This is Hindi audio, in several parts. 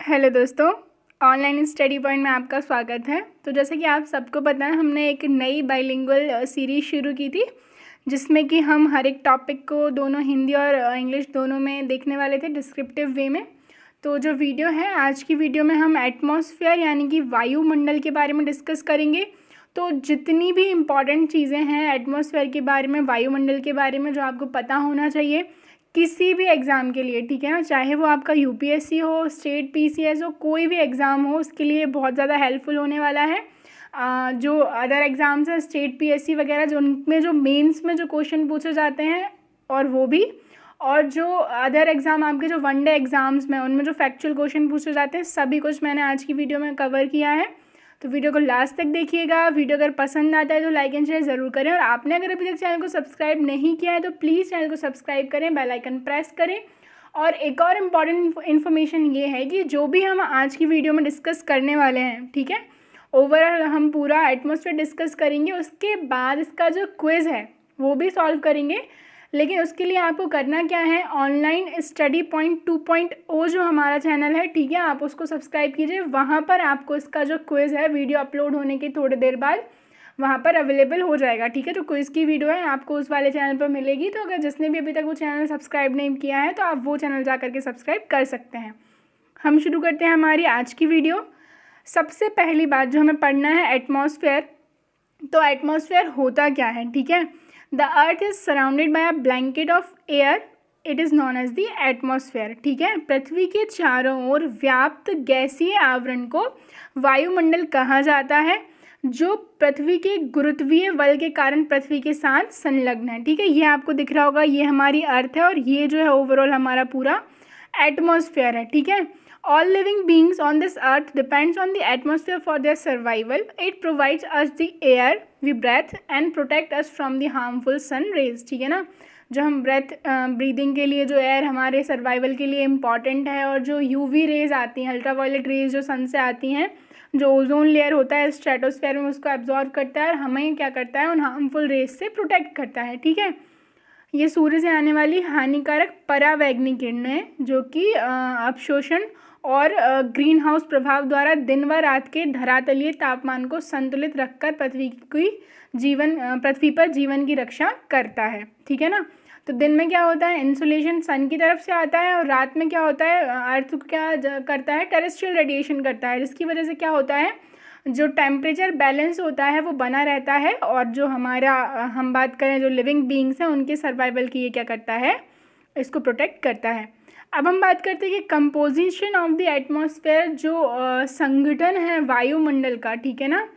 हेलो दोस्तों, ऑनलाइन स्टडी पॉइंट में आपका स्वागत है। तो जैसे कि आप सबको पता है, हमने एक नई बाइलिंगुअल सीरीज़ शुरू की थी जिसमें कि हम हर एक टॉपिक को दोनों हिंदी और इंग्लिश दोनों में देखने वाले थे डिस्क्रिप्टिव वे में। तो जो वीडियो है, आज की वीडियो में हम एटमॉस्फेयर यानी कि वायुमंडल के बारे में डिस्कस करेंगे। तो जितनी भी इम्पॉर्टेंट चीज़ें हैं एटमॉस्फेयर के बारे में, वायुमंडल के बारे में, जो आपको पता होना चाहिए किसी भी एग्ज़ाम के लिए, ठीक है ना, चाहे वो आपका यूपीएससी हो, स्टेट पीसीएस हो, कोई भी एग्ज़ाम हो, उसके लिए बहुत ज़्यादा हेल्पफुल होने वाला है। जो अदर एग्ज़ाम्स हैं, स्टेट पीएससी वगैरह, जो उनमें जो मेंस में जो क्वेश्चन पूछे जाते हैं और वो भी, और जो अदर एग्ज़ाम आपके जो वनडे एग्ज़ाम्स में उनमें जो फैक्चुअल क्वेश्चन पूछे जाते हैं, सभी कुछ मैंने आज की वीडियो में कवर किया है। तो वीडियो को लास्ट तक देखिएगा। वीडियो अगर पसंद आता है तो लाइक एंड शेयर ज़रूर करें, और आपने अगर अभी तक चैनल को सब्सक्राइब नहीं किया है तो प्लीज़ चैनल को सब्सक्राइब करें, बेल आइकन प्रेस करें। और एक और इम्पॉर्टेंट इन्फॉर्मेशन ये है कि जो भी हम आज की वीडियो में डिस्कस करने वाले हैं, ठीक है, ओवरऑल हम पूरा एटमॉस्फेयर डिस्कस करेंगे, उसके बाद इसका जो क्विज़ है वो भी सॉल्व करेंगे। लेकिन उसके लिए आपको करना क्या है, ऑनलाइन स्टडी पॉइंट 2.0 जो हमारा चैनल है, ठीक है, आप उसको सब्सक्राइब कीजिए। वहाँ पर आपको इसका जो क्विज़ है वीडियो अपलोड होने के थोड़ी देर बाद वहाँ पर अवेलेबल हो जाएगा, ठीक है। जो क्विज़ की वीडियो है आपको उस वाले चैनल पर मिलेगी। तो अगर जिसने भी अभी तक वो चैनल सब्सक्राइब नहीं किया है तो आप वो चैनल जा करके सब्सक्राइब कर सकते हैं। हम शुरू करते हैं हमारी आज की वीडियो। सबसे पहली बात जो हमें पढ़ना है, एटमॉस्फेयर। तो एटमॉस्फेयर होता क्या है, ठीक है। The earth is surrounded by a blanket of air, it is known as the atmosphere, ठीक है। पृथ्वी के चारों ओर व्याप्त गैसीय आवरण को वायुमंडल कहा जाता है, जो पृथ्वी के गुरुत्वीय बल के कारण पृथ्वी के साथ संलग्न है, ठीक है। ये आपको दिख रहा होगा, ये हमारी अर्थ है और ये जो है ओवरऑल हमारा पूरा एटमॉस्फेयर है, ठीक है। All living beings on this earth depends on the atmosphere for their survival. It provides us the air we breathe and protect us from the harmful sun rays, ठीक है ना। जो हम ब्रीदिंग के लिए जो एयर हमारे सर्वाइवल के लिए इम्पॉर्टेंट है, और जो यूवी रेज आती हैं, अल्ट्रावायलेट रेज जो सन से आती हैं, जो ओजोन लेयर होता है स्ट्रेटोस्फेयर में, उसको एब्जॉर्ब करता है और हमें क्या करता है, उन हार्मफुल रेज से प्रोटेक्ट करता है, ठीक है। ये सूर्य से आने वाली हानिकारक परावैंगनी किरणें जो कि अवशोषण और ग्रीन हाउस प्रभाव द्वारा दिन व रात के धरातलीय तापमान को संतुलित रखकर पृथ्वी पर जीवन की रक्षा करता है, ठीक है ना। तो दिन में क्या होता है, इंसुलेशन सन की तरफ से आता है, और रात में क्या होता है, अर्थ क्या करता है, टेरेस्ट्रियल रेडिएशन करता है, जिसकी वजह से क्या होता है, जो टेम्परेचर बैलेंस होता है वो बना रहता है। और जो हमारा हम बात करें जो लिविंग बींग्स हैं उनके सर्वाइवल की ये क्या करता है, इसको प्रोटेक्ट करता है। अब हम बात करते हैं कि कंपोजिशन ऑफ द एटमॉस्फेयर, जो संगठन है वायुमंडल का, ठीक है ना,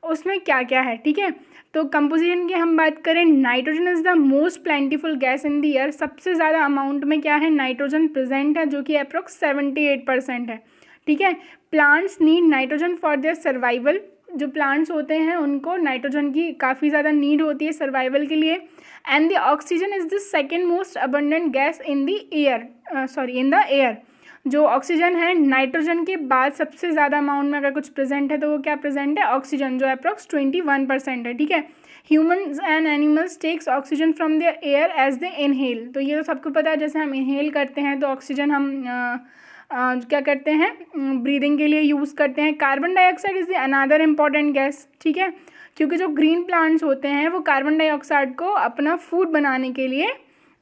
उसमें क्या क्या है, ठीक है। तो कंपोजिशन की हम बात करें, nitrogen is the most plentiful gas in the air. सबसे ज़्यादा अमाउंट में क्या है, नाइट्रोजन प्रेजेंट है, जो कि अप्रोक्स 78% है, ठीक है। Plants need nitrogen for their survival. जो प्लांट्स होते हैं उनको नाइट्रोजन की काफ़ी ज़्यादा नीड होती है सर्वाइवल के लिए। And the oxygen is the second most abundant gas in the air. जो ऑक्सीजन है, नाइट्रोजन के बाद सबसे ज़्यादा अमाउंट में अगर कुछ प्रेजेंट है तो वो क्या प्रेजेंट है, ऑक्सीजन, जो अप्रॉक्स 21% है, ठीक है। Humans and animals takes oxygen from their air as they inhale. तो ये तो सबको पता है, जैसे हम इनहेल करते हैं तो ऑक्सीजन हम क्या करते हैं, ब्रीदिंग के लिए यूज़ करते हैं। Carbon dioxide is the another important gas, ठीक है, क्योंकि जो ग्रीन प्लांट्स होते हैं वो कार्बन डाइऑक्साइड को अपना फूड बनाने के लिए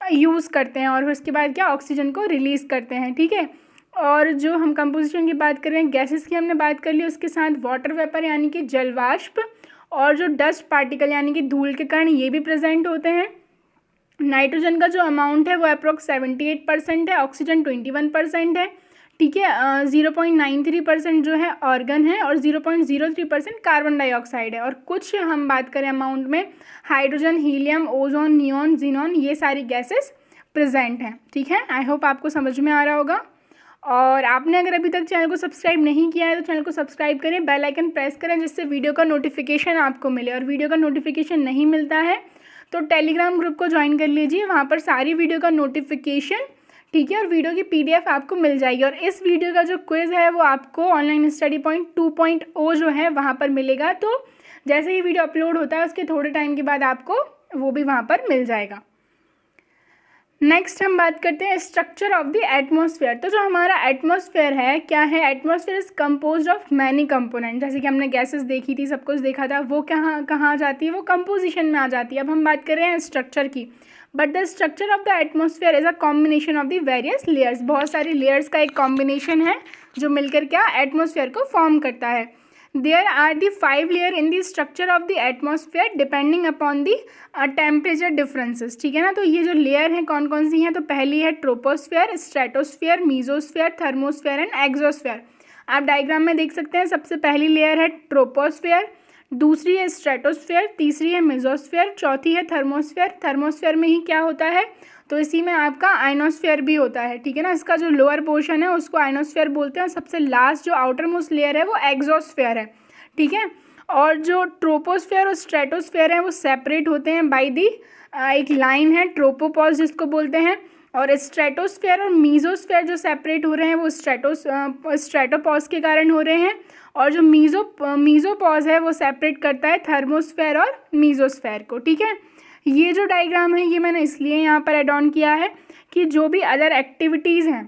यूज़ करते हैं, और उसके बाद क्या, ऑक्सीजन को रिलीज़ करते हैं, ठीक है। और जो हम कंपोजिशन की बात कर रहे हैं, गैसेस की हमने बात कर ली, उसके साथ वाटर वेपर यानी कि जलवाष्प, और जो डस्ट पार्टिकल यानी कि धूल के कण, ये भी प्रेजेंट होते हैं। नाइट्रोजन का जो अमाउंट है वो अप्रोक्स 78% है, ऑक्सीजन 21% है, ठीक है। 0.93% जो है ऑर्गन है, और 0.03% कार्बन डाइऑक्साइड है। और कुछ हम बात करें अमाउंट में, hydrogen, helium, ozone, neon, xenon, ये सारी गैसेस प्रेजेंट हैं, ठीक है। आई होप आपको समझ में आ रहा होगा। और आपने अगर अभी तक चैनल को सब्सक्राइब नहीं किया है तो चैनल को सब्सक्राइब करें, बेल आइकन प्रेस करें, जिससे वीडियो का नोटिफिकेशन आपको मिले। और वीडियो का नोटिफिकेशन नहीं मिलता है तो टेलीग्राम ग्रुप को ज्वाइन कर लीजिए, वहाँ पर सारी वीडियो का नोटिफिकेशन, ठीक है, और वीडियो की PDF आपको मिल जाएगी। और इस वीडियो का जो क्विज़ है वो आपको ऑनलाइन स्टडी पॉइंट 2.0 जो है वहाँ पर मिलेगा। तो जैसे ही वीडियो अपलोड होता है उसके थोड़े टाइम के बाद आपको वो भी वहाँ पर मिल जाएगा। नेक्स्ट हम बात करते हैं स्ट्रक्चर ऑफ द एटमॉस्फेयर। तो जो हमारा एटमॉस्फेयर है क्या है, atmosphere is composed of many component. जैसे कि हमने गैसेस देखी थी, सब कुछ देखा था, वो कहाँ आ जाती है, वो कंपोजिशन में आ जाती है। अब हम बात कर रहे हैं स्ट्रक्चर की। But the structure of the atmosphere is a combination of the various layers. बहुत सारी लेयर्स का एक कॉम्बिनेशन है जो मिलकर क्या एटमॉस्फेयर को फॉर्म करता है। There are the 5 layers in the structure of the atmosphere depending upon the temperature differences। ठीक है ना। तो ये जो लेयर हैं कौन कौन सी हैं, तो पहली है troposphere, stratosphere, mesosphere, thermosphere and exosphere. आप डायग्राम में देख सकते हैं, सबसे पहली लेयर है ट्रोपोस्फेयर, दूसरी है स्ट्रेटोस्फेयर, तीसरी है मेजोस्फेयर, चौथी है थर्मोस्फेयर। थर्मोस्फेयर में ही क्या होता है, तो इसी में आपका आइनोस्फेयर भी होता है। ठीक है ना। इसका जो लोअर पोर्शन है उसको आइनोस्फेयर बोलते हैं। सबसे लास्ट जो आउटर मोस्ट लेयर है वो एक्सोस्फेयर है। ठीक है। और जो ट्रोपोस्फेयर और स्ट्रेटोस्फेयर है वो सेपरेट होते हैं बाय दी एक लाइन है ट्रोपोपॉज जिसको बोलते हैं। और स्ट्रेटोस्फेयर और मीजोस्फेयर जो सेपरेट हो रहे हैं वो स्ट्रेटोपॉज के कारण हो रहे हैं। और जो मीजोपॉज है वो सेपरेट करता है थर्मोस्फेयर और मीजोस्फेयर को। ठीक है। ये जो डायग्राम है ये मैंने इसलिए यहाँ पर एड ऑन किया है कि जो भी अदर एक्टिविटीज़ हैं,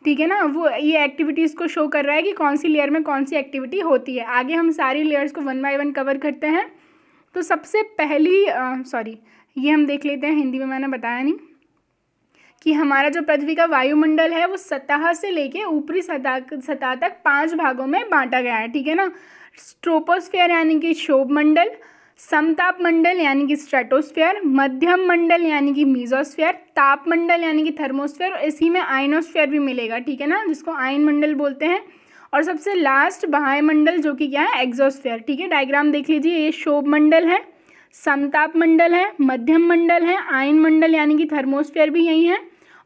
ठीक है ना, वो ये एक्टिविटीज़ को शो कर रहा है कि कौन सी लेयर में कौन सी एक्टिविटी होती है। आगे हम सारी लेयर्स को 1 बाय 1 कवर करते हैं। तो सबसे पहली ये हम देख लेते हैं, हिंदी में मैंने बताया नहीं कि हमारा जो पृथ्वी का वायुमंडल है वो सतह से लेके ऊपरी सतह तक 5 भागों में बांटा गया है। ठीक है ना। ट्रोपोस्फेयर यानी कि क्षोभ मंडल, समताप मंडल यानी कि स्ट्रेटोस्फेयर, मध्यम मंडल यानी कि मीजोस्फेयर, ताप मंडल यानी कि थर्मोस्फेयर, और इसी में आयनोस्फेयर भी मिलेगा। ठीक है ना, जिसको आयन मंडल बोलते हैं। और सबसे लास्ट बाह्य मंडल जो कि क्या है एक्सोस्फेयर। ठीक है। डायग्राम देख लीजिए, ये क्षोभ मंडल है, समताप मंडल है, मध्यम मंडल है, आयन मंडल यानी कि थर्मोस्फेयर भी यही है,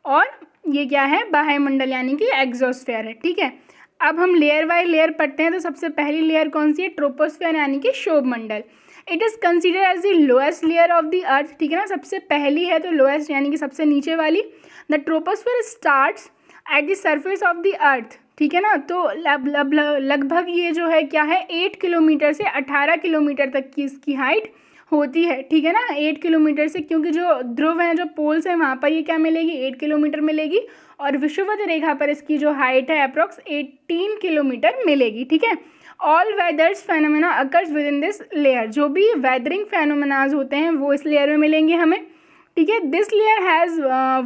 और ये क्या है बाह्य मंडल यानी कि एक्सोस्फेयर है। ठीक है। अब हम लेयर बाय लेयर पढ़ते हैं। तो सबसे पहली लेयर कौन सी है, ट्रोपोस्फेयर यानी कि क्षोभ मंडल। It is consider as the lowest layer of the earth. ठीक है ना। सबसे पहली है तो लोएस्ट यानी कि सबसे नीचे वाली। The troposphere starts at the surface of the earth. ठीक है ना। तो लगभग ये जो है क्या है 8 किलोमीटर से 18 किलोमीटर तक की इसकी हाइट होती है। ठीक है ना। 8 किलोमीटर से, क्योंकि जो ध्रुव हैं जो पोल्स हैं वहाँ पर ये क्या मिलेगी 8 किलोमीटर मिलेगी, और विषुवत रेखा पर इसकी जो हाइट है अप्रॉक्स 18 किलोमीटर मिलेगी। ठीक है। All weathers phenomena occurs with in this layer. जो भी वेदरिंग फेनोमेनाज होते हैं वो इस लेयर में मिलेंगे हमें। ठीक है। This layer has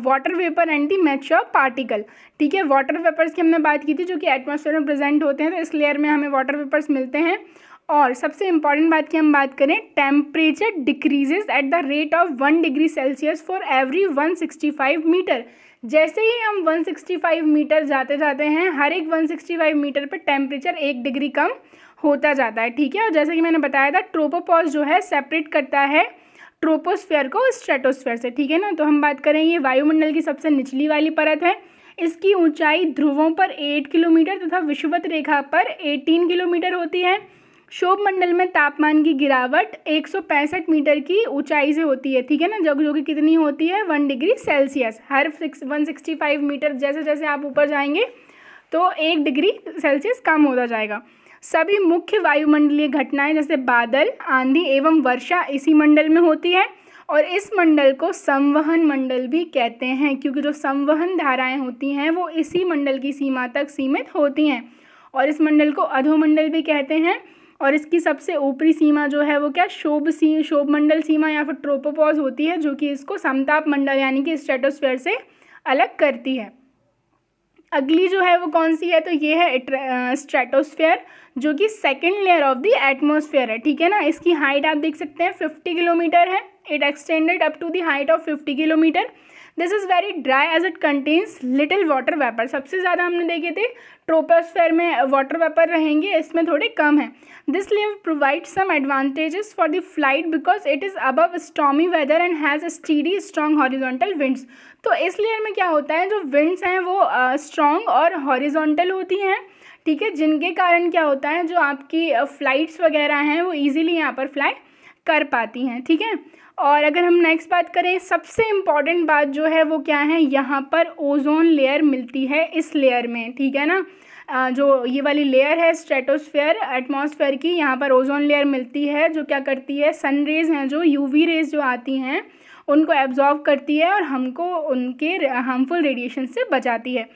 water vapour and the mature particle. ठीक है। वाटर वेपर्स की हमने बात की थी जो कि एटमॉस्फेयर में प्रेजेंट होते हैं, तो इस लेयर में हमें वाटर वेपर्स मिलते हैं। और सबसे इंपॉर्टेंट बात की हम बात करें, temperature decreases at the rate of 1 degree Celsius for every 165 metre. जैसे ही हम 165 मीटर जाते जाते हैं, हर एक 165 मीटर पर टेम्परेचर 1 डिग्री कम होता जाता है। ठीक है। और जैसे कि मैंने बताया था ट्रोपोपॉज जो है सेपरेट करता है ट्रोपोस्फेयर को स्ट्रेटोस्फेयर से। ठीक है ना। तो हम बात करें, ये वायुमंडल की सबसे निचली वाली परत है। इसकी ऊंचाई ध्रुवों पर 8 किलोमीटर तथा विषुवत रेखा पर 18 किलोमीटर होती है। क्षोभ मंडल में तापमान की गिरावट 165 मीटर की ऊंचाई से होती है। ठीक है ना। जो कि कितनी होती है 1 डिग्री सेल्सियस। हर 165 मीटर जैसे जैसे आप ऊपर जाएंगे तो 1 डिग्री सेल्सियस कम होता जाएगा। सभी मुख्य वायुमंडलीय घटनाएं जैसे बादल, आंधी एवं वर्षा इसी मंडल में होती है। और इस मंडल को संवहन मंडल भी कहते हैं, क्योंकि जो संवहन धाराएं होती हैं वो इसी मंडल की सीमा तक सीमित होती हैं। और इस मंडल को अधोमंडल भी कहते हैं। और इसकी सबसे ऊपरी सीमा जो है वो क्या क्षोभ मंडल सीमा या फिर ट्रोपोपॉज होती है, जो कि इसको समताप मंडल यानी कि स्ट्रेटोस्फेयर से अलग करती है। अगली जो है वो कौन सी है, तो ये है स्ट्रेटोस्फेयर, जो कि second layer of the atmosphere है। ठीक है ना। इसकी हाइट आप देख सकते हैं 50 किलोमीटर है। It extended up to the height of 50 kilometre. This is very dry as it contains little water vapour. सबसे ज़्यादा हमने देखे थे ट्रोपोस्फेयर में वाटर वेपर रहेंगे, इसमें थोड़े कम है। This layer provide some advantages for the flight because it is above stormy weather and has steady strong horizontal winds. तो इस लेयर में क्या होता है, जो विंड्स हैं वो स्ट्रॉन्ग और हॉरिजॉन्टल होती हैं। ठीक है। जिनके कारण क्या होता है, जो आपकी फ़्लाइट्स वगैरह हैं वो ईजिली यहाँ पर फ्लाई कर पाती हैं। ठीक है। और अगर हम नेक्स्ट बात करें, सबसे इम्पॉर्टेंट बात जो है वो क्या है, यहाँ पर ओजोन लेयर मिलती है इस लेयर में। ठीक है ना। जो ये वाली लेयर है स्ट्रेटोस्फेयर एटमॉस्फेयर की, यहाँ पर ओजोन लेयर मिलती है, जो क्या करती है, सन रेज़ हैं जो यूवी रेज़ जो आती हैं उनको एब्जॉर्व करती है और हमको उनके हार्मफुल रेडिएशन से बचाती है।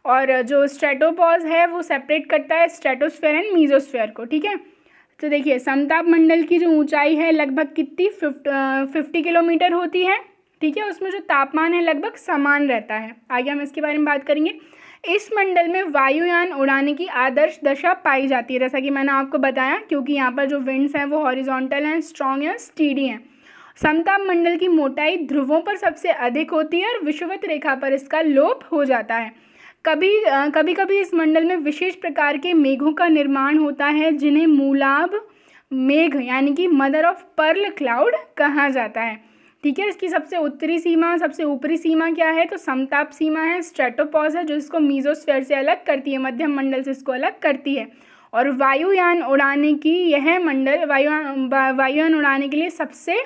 और जो स्ट्रेटोपॉज है वो सेपरेट करता है स्ट्रेटोस्फेयर एंड मीजोस्फेयर को, ठीक है। तो देखिए समताप मंडल की जो ऊंचाई है लगभग कितनी 50 किलोमीटर होती है, ठीक है। उसमें जो तापमान है लगभग समान रहता है। आगे हम इसके बारे में बात करेंगे। इस मंडल में वायुयान उड़ाने की आदर्श दशा पाई जाती है, जैसा कि मैंने आपको बताया, क्योंकि यहाँ पर जो विंड्स हैं वो हॉरिजॉन्टल हैं, स्ट्रॉन्ग हैं, स्टीडी हैं। समताप मंडल की मोटाई ध्रुवों पर सबसे अधिक होती है और विषुवत रेखा पर इसका लोप हो जाता है। कभी कभी इस मंडल में विशेष प्रकार के मेघों का निर्माण होता है जिन्हें मूलाभ मेघ यानी कि मदर ऑफ पर्ल क्लाउड कहा जाता है, ठीक है। इसकी सबसे उत्तरी सीमा, सबसे ऊपरी सीमा क्या है, तो समताप सीमा है। स्ट्रेटोपॉज है जो इसको मीजोस्फेयर से अलग करती है, मध्यम मंडल से इसको अलग करती है। और वायुयान उड़ाने की यह मंडल वायुयान उड़ाने के लिए सबसे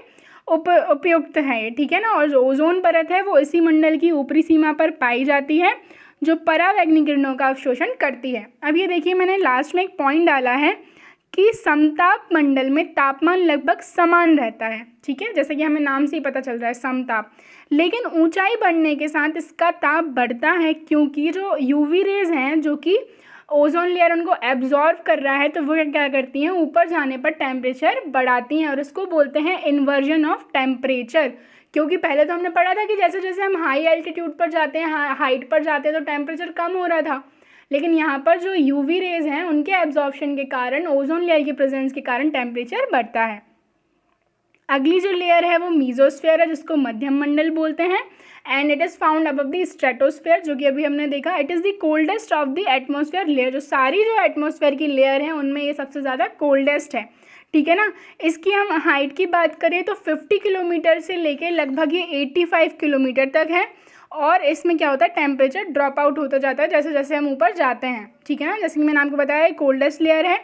उपयुक्त है, ठीक है ना। और जो ओजोन परत है वो इसी मंडल की ऊपरी सीमा पर पाई जाती है जो परावैंगनी किरणों का अवशोषण करती है। अब ये देखिए मैंने लास्ट में एक पॉइंट डाला है कि समताप मंडल में तापमान लगभग समान रहता है, ठीक है, जैसे कि हमें नाम से ही पता चल रहा है समताप। लेकिन ऊंचाई बढ़ने के साथ इसका ताप बढ़ता है क्योंकि जो यूवी रेज हैं जो कि ओजोन लेयर उनको एब्जॉर्व कर रहा है, तो वो क्या करती हैं, ऊपर जाने पर टेम्परेचर बढ़ाती हैं और इसको बोलते हैं इन्वर्जन ऑफ टेम्परेचर। क्योंकि पहले तो हमने पढ़ा था कि जैसे जैसे हम हाई एल्टीट्यूड पर जाते हैं, हाइट पर जाते हैं, तो टेम्परेचर कम हो रहा था। लेकिन यहाँ पर जो यूवी रेज हैं उनके एब्जॉर्प्शन के कारण, ओजोन लेयर की प्रेजेंस के कारण टेम्परेचर बढ़ता है। अगली जो लेयर है वो मीजोस्फेयर है जिसको मध्यम मंडल बोलते हैं and it is found above the stratosphere, जो कि अभी हमने देखा। It is the coldest of the atmosphere layer, जो सारी जो एटमॉस्फेयर की लेयर है उनमें ये सबसे ज़्यादा कोल्डेस्ट है, ठीक है ना। इसकी हम हाइट की बात करें तो 50 किलोमीटर से लेके लगभग ये 85 किलोमीटर तक है। और इसमें क्या होता है, टेम्परेचर ड्रॉप आउट होता जाता है जैसे जैसे हम ऊपर जाते हैं, ठीक है ना। जैसे कि मैंने आपको बताया कोल्डेस्ट लेयर है।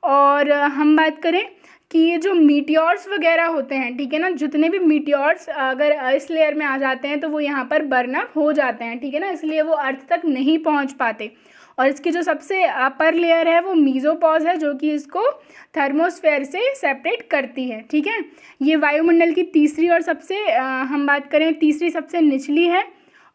और हम बात करें कि ये जो मीटियोर्स वगैरह होते हैं, ठीक है ना, जितने भी मीटियोर्स अगर इस लेयर में आ जाते हैं तो वो यहाँ पर बर्न अप हो जाते हैं, ठीक है ना, इसलिए वो अर्थ तक नहीं पहुँच पाते। और इसकी जो सबसे अपर लेयर है वो मीजोपॉज है जो कि इसको थर्मोस्फेयर से सेपरेट करती है, ठीक है। ये वायुमंडल की तीसरी और सबसे हम बात करें तीसरी सबसे निचली है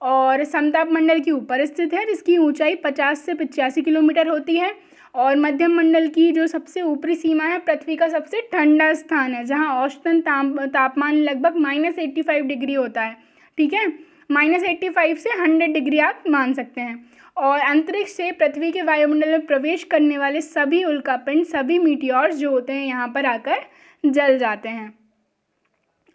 और समताप मंडल के ऊपर स्थित है जिसकी ऊंचाई 50 से 85 किलोमीटर होती है। और मध्यम मंडल की जो सबसे ऊपरी सीमा है पृथ्वी का सबसे ठंडा स्थान है जहां औसतन तापमान लगभग -85 डिग्री होता है, ठीक है। -85 से 100 डिग्री आप मान सकते हैं। और अंतरिक्ष से पृथ्वी के वायुमंडल में प्रवेश करने वाले सभी उल्कापिंड, सभी मीटियोर्स जो होते हैं यहाँ पर आकर जल जाते हैं।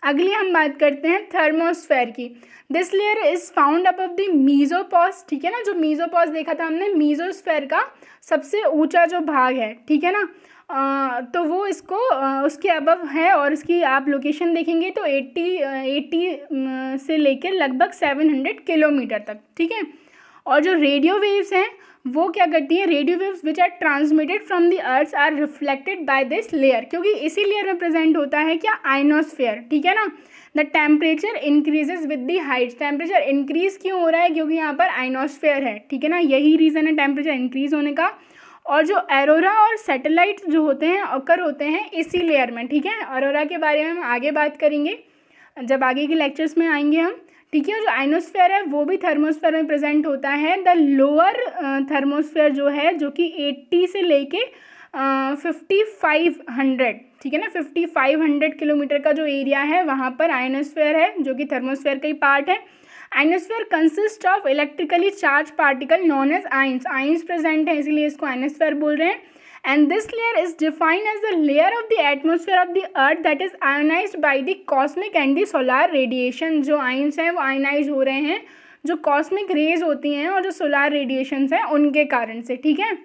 अगली हम बात करते हैं थर्मोस्फेयर की। This layer is found above the mesopause, ठीक है ना। जो मीजोपॉज देखा था हमने, मीजोस्फेयर का सबसे ऊंचा जो भाग है, ठीक है ना, तो वो इसको उसके अबव है। और इसकी आप लोकेशन देखेंगे तो 80 से लेकर लगभग 700 किलोमीटर तक, ठीक है। और जो रेडियो वेव्स हैं वो क्या करती हैं, radio waves which are transmitted from the earth are reflected by this layer, क्योंकि इसी लेयर में प्रेजेंट होता है क्या, आयनोस्फेयर, ठीक है ना। The temperature increases with the height, temperature increase क्यों हो रहा है, क्योंकि यहाँ पर आयनोस्फेयर है, ठीक है ना, यही रीज़न है टेम्परेचर इंक्रीज होने का। और जो एरोरा और सैटेलाइट जो होते हैं ऑकर होते हैं इसी लेयर में, ठीक है। एरोरा के बारे में हम आगे बात करेंगे जब आगे के लेक्चर्स में आएंगे हम, ठीक है। जो आयनोस्फेयर है वो भी थर्मोस्फेयर में प्रेजेंट होता है। द लोअर थर्मोस्फेयर जो है जो कि 80 से लेके 5500, ठीक है ना, 5500 किलोमीटर का जो एरिया है वहाँ पर आयनोस्फेयर है जो कि थर्मोस्फेयर का ही पार्ट है। Ionosphere consist of electrically charge particle known as ions, ions present है इसीलिए इसको आयनोस्फेयर बोल रहे हैं। And this layer is defined as the layer of the atmosphere of the earth that is ionized by the cosmic and the solar radiation। जो आइंस हैं वो आयनाइज हो रहे हैं जो कॉस्मिक रेज होती हैं और जो सोलार रेडिएशंस हैं उनके कारण से, ठीक है।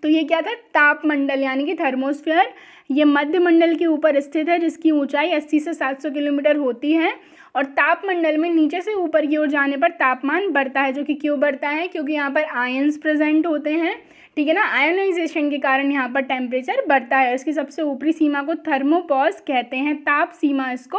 तो ये क्या था, तापमंडल यानी कि थर्मोस्फेयर। ये मध्य मंडल के ऊपर स्थित है जिसकी ऊंचाई 80 से 700 किलोमीटर होती है। और तापमंडल में नीचे से ऊपर की ओर जाने पर तापमान बढ़ता है, जो कि क्यों बढ़ता है, क्योंकि यहाँ पर आयंस प्रेजेंट होते हैं, ठीक है ना। आयोनाइजेशन के कारण यहाँ पर टेम्परेचर बढ़ता है। इसकी सबसे ऊपरी सीमा को थर्मोपॉज कहते हैं, ताप सीमा इसको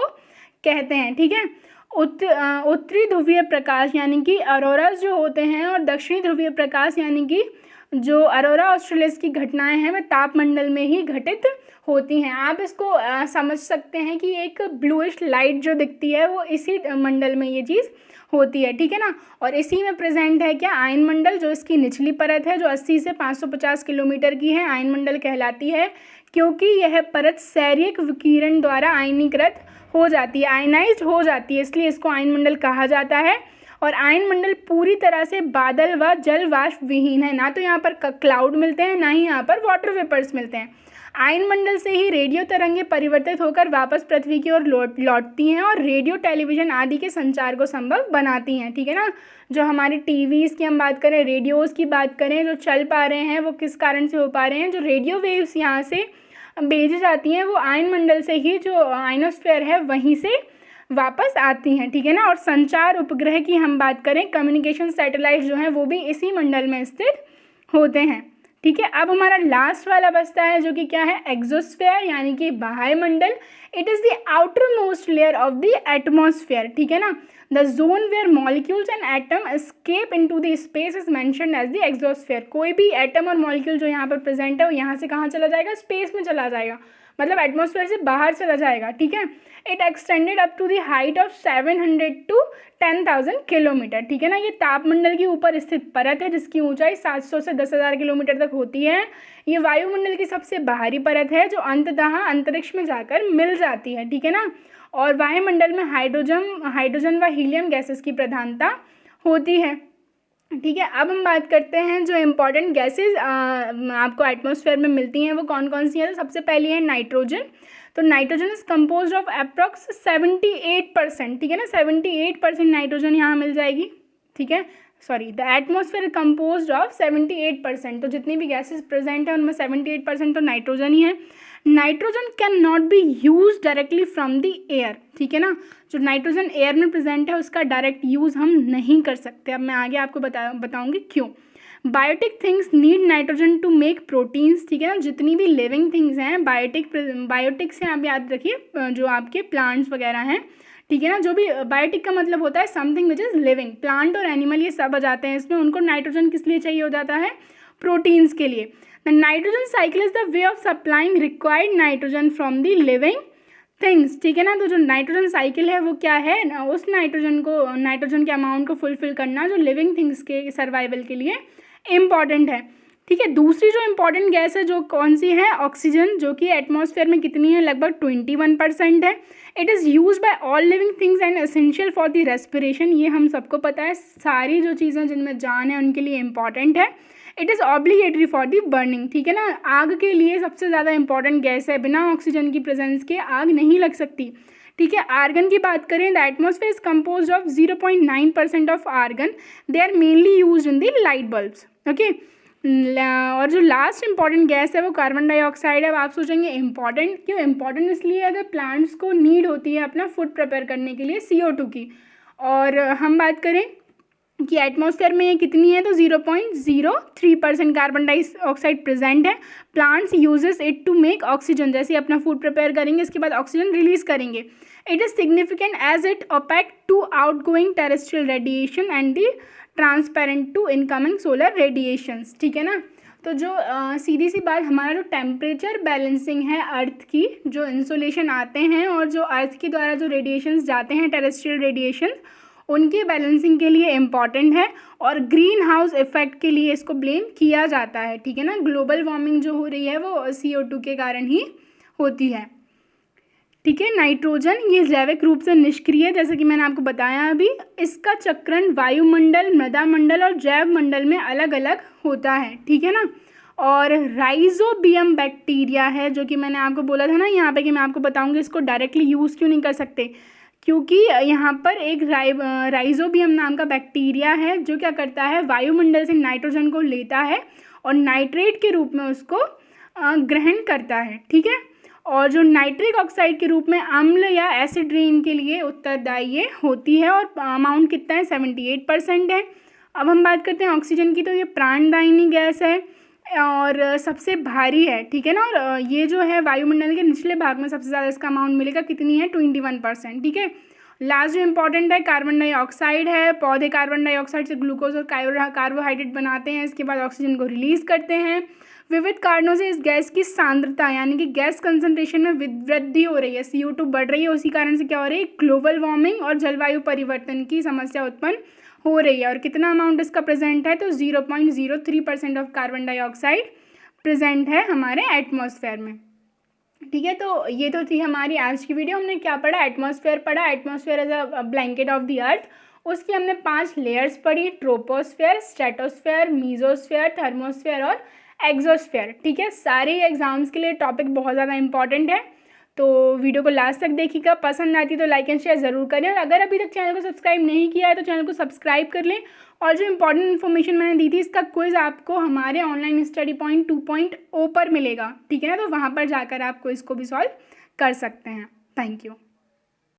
कहते हैं, ठीक है। उत्तरी ध्रुवीय प्रकाश यानी कि ऑरोरास जो होते हैं और दक्षिणी ध्रुवीय प्रकाश यानी कि जो अरोरा ऑस्ट्रेलिस की घटनाएं हैं वह तापमंडल में ही घटित होती हैं। आप इसको समझ सकते हैं कि एक ब्लूइश लाइट जो दिखती है वो इसी मंडल में ये चीज़ होती है, ठीक है ना। और इसी में प्रेजेंट है क्या, आयन मंडल, जो इसकी निचली परत है जो 80 से 550 किलोमीटर की है, आयन मंडल कहलाती है, क्योंकि यह परत सैरिक विकिरण द्वारा आयनीकृत हो जाती है, आयनाइज्ड हो जाती है, इसलिए इसको आयन मंडल कहा जाता है। और आयन मंडल पूरी तरह से बादल व जल वाष्प विहीन है, ना तो यहाँ पर क्लाउड मिलते हैं ना ही यहाँ पर वाटर वेपर्स मिलते हैं। आयन मंडल से ही रेडियो तरंगें परिवर्तित होकर वापस पृथ्वी की ओर लौटती हैं और रेडियो, टेलीविज़न आदि के संचार को संभव बनाती हैं, ठीक है ना। जो हमारे टीवीज़ की हम बात करें, रेडियोज़ की बात करें, जो चल पा रहे हैं वो किस कारण से हो पा रहे हैं, जो रेडियो वेव्स यहाँ से भेजी जाती हैं वो आयन मंडल से ही, जो आयनोस्फीयर है वहीं से वापस आती हैं, ठीक है ना। और संचार उपग्रह की हम बात करें, कम्युनिकेशन सैटेलाइट जो हैं वो भी इसी मंडल में स्थित होते हैं, ठीक है। अब हमारा लास्ट वाला बचता है जो कि क्या है, एक्सोस्फीयर यानी कि बाह्य मंडल। It is the outer most layer of the atmosphere, ठीक है ना। The zone where molecules and atom escape into the space is mentioned as the exosphere. कोई भी एटम और मॉलिक्यूल जो यहाँ पर प्रेजेंट है वो यहाँ से कहाँ चला जाएगा, स्पेस में चला जाएगा, मतलब एटमॉस्फेयर से बाहर चला जाएगा, ठीक है। It extended up to the height of 700 to 10,000 kilometre, ठीक है ना। ये तापमंडल के ऊपर स्थित परत है जिसकी ऊंचाई 700 से 10,000 किलोमीटर तक होती है। ये वायुमंडल की सबसे बाहरी परत है जो अंततः अंतरिक्ष में जाकर मिल जाती है, ठीक है ना। और वायुमंडल में हाइड्रोजन व हीलियम गैसेस की प्रधानता होती है, ठीक है। अब हम बात करते हैं जो इम्पॉर्टेंट गैसेस आपको एटमॉस्फेयर में मिलती हैं वो कौन कौन सी हैं। तो सबसे पहली है नाइट्रोजन। तो nitrogen is composed of approx 78%, ठीक है ना, 78% नाइट्रोजन यहाँ मिल जाएगी, ठीक है। Sorry, the atmosphere is composed of 78%, तो जितनी भी गैसेस प्रेजेंट है उनमें 78% तो नाइट्रोजन ही है। Nitrogen can not be use directly from the air, ठीक है ना। जो नाइट्रोजन एयर में प्रेजेंट है उसका डायरेक्ट यूज़ हम नहीं कर सकते। अब मैं आगे आपको बताऊंगी क्यों। Biotic things need nitrogen to make proteins, ठीक है ना। जितनी भी लिविंग थिंग्स हैं, बायोटिक से आप याद रखिए जो आपके प्लांट्स वगैरह हैं, ठीक है ना। जो भी बायोटिक का मतलब होता है something which is living, plant और एनिमल ये सब आ जाते हैं इसमें। उनको नाइट्रोजन किस लिए चाहिए हो जाता है, प्रोटीन्स के लिए। The nitrogen cycle is the way of supplying required nitrogen from the living things, ठीक है ना। तो जो नाइट्रोजन साइकिल है वो क्या है, उस नाइट्रोजन के अमाउंट को फुलफिल करना जो लिविंग थिंग्स के सर्वाइवल के लिए इम्पॉर्टेंट है, ठीक है। दूसरी जो इम्पॉर्टेंट गैस है जो कौन सी है, ऑक्सीजन, जो कि एटमॉस्फेयर में कितनी है, लगभग 21% है। It is use by all living things and essential for the respiration. ये हम सबको पता है, सारी जो चीज़ें जिनमें जान है उनके लिए इम्पॉर्टेंट है। It is obligatory for the burning, ठीक है ना। आग के लिए सबसे ज़्यादा इंपॉर्टेंट गैस है, बिना ऑक्सीजन की प्रेजेंस के आग नहीं लग सकती, ठीक है। आर्गन की बात करें, the atmosphere is compose of 0.9% of argon, they are mainly use in the light bulbs, okay. और जो लास्ट इंपॉर्टेंट गैस है वो कार्बन डाइऑक्साइड है। अब आप सोचेंगे इंपॉर्टेंट क्यों, इंपॉर्टेंट इसलिए अगर प्लांट्स को नीड होती है अपना फूड प्रिपेयर करने के लिए CO2 की। और हम बात करें कि एटमॉस्फेयर में ये कितनी है, तो 0.03% कार्बन डाइऑक्साइड प्रेजेंट है। Plants uses it to make oxygen, जैसे अपना फूड प्रिपेयर करेंगे इसके बाद ऑक्सीजन रिलीज करेंगे। It is significant as it opaque to outgoing terrestrial radiation and the transparent to incoming solar radiations, ठीक है ना। तो जो सीधी सी बात, हमारा जो टेम्परेचर बैलेंसिंग है अर्थ की, जो इंसोलेशन आते हैं और जो अर्थ के द्वारा जो रेडिएशंस जाते हैं टेरेस्ट्रियल रेडिएशन, उनकी बैलेंसिंग के लिए इम्पॉर्टेंट है। और ग्रीन हाउस इफेक्ट के लिए इसको ब्लेम किया जाता है, ठीक है ना। ग्लोबल वार्मिंग जो हो रही है वो CO2 के कारण ही होती है, ठीक है। नाइट्रोजन ये जैविक रूप से निष्क्रिय है, जैसे कि मैंने आपको बताया अभी। इसका चक्रण वायुमंडल, मृदा मंडल और जैव मंडल में अलग अलग होता है, ठीक है ना। और राइजोबियम बैक्टीरिया है, जो कि मैंने आपको बोला था ना यहाँ पे कि मैं आपको बताऊंगी इसको डायरेक्टली यूज़ क्यों नहीं कर सकते, क्योंकि यहाँ पर एक राइजोबियम नाम का बैक्टीरिया है जो क्या करता है, वायुमंडल से नाइट्रोजन को लेता है और नाइट्रेट के रूप में उसको ग्रहण करता है, ठीक है। और जो नाइट्रिक ऑक्साइड के रूप में अम्ल या एसिड रेन के लिए उत्तरदायी ये होती है। और अमाउंट कितना है, 78% है। अब हम बात करते हैं ऑक्सीजन की, तो ये प्राणदायिनी गैस है और सबसे भारी है, ठीक है ना। और ये जो है वायुमंडल के निचले भाग में सबसे ज़्यादा इसका अमाउंट मिलेगा, कितनी है, 21%, ठीक है। लास्ट जो इम्पॉर्टेंट है कार्बन डाइऑक्साइड है। पौधे कार्बन डाइऑक्साइड से ग्लूकोज और कार्बोहाइड्रेट बनाते हैं, इसके बाद ऑक्सीजन को रिलीज करते हैं। विविध कारणों से इस गैस की सांद्रता यानी कि गैस कंसंट्रेशन में वृद्धि हो रही है, CO2 बढ़ रही है, उसी कारण से क्या हो रही है, ग्लोबल वार्मिंग और जलवायु परिवर्तन की समस्या उत्पन्न हो रही है। और कितना अमाउंट इसका प्रेजेंट है, तो 0.03% ऑफ कार्बन डाइऑक्साइड प्रेजेंट है हमारे एटमॉस्फेयर में। ठीक है, तो ये तो थी हमारी आज की वीडियो। हमने क्या पढ़ा, एटमॉस्फेयर पढ़ा, atmosphere as a blanket of the earth. उसकी हमने 5 लेयर्स पढ़ी, ट्रोपोस्फेयर, स्ट्रेटोस्फेयर, मीजोस्फेयर, थर्मोस्फेयर और एक्सोस्फेयर। ठीक है, सारे एग्जाम्स के लिए टॉपिक बहुत ज़्यादा इंपॉर्टेंट है, तो वीडियो को लास्ट तक देखिएगा। पसंद आती तो लाइक एंड शेयर ज़रूर करें, और अगर अभी तक चैनल को सब्सक्राइब नहीं किया है तो चैनल को सब्सक्राइब कर लें। और जो इंपॉर्टेंट इन्फॉर्मेशन मैंने दी थी, इसका क्विज आपको हमारे ऑनलाइन स्टडी पॉइंट 2.0 पर मिलेगा। ठीक है ना, तो वहाँ पर जाकर आप क्विज को भी सॉल्व कर सकते हैं। Thank you.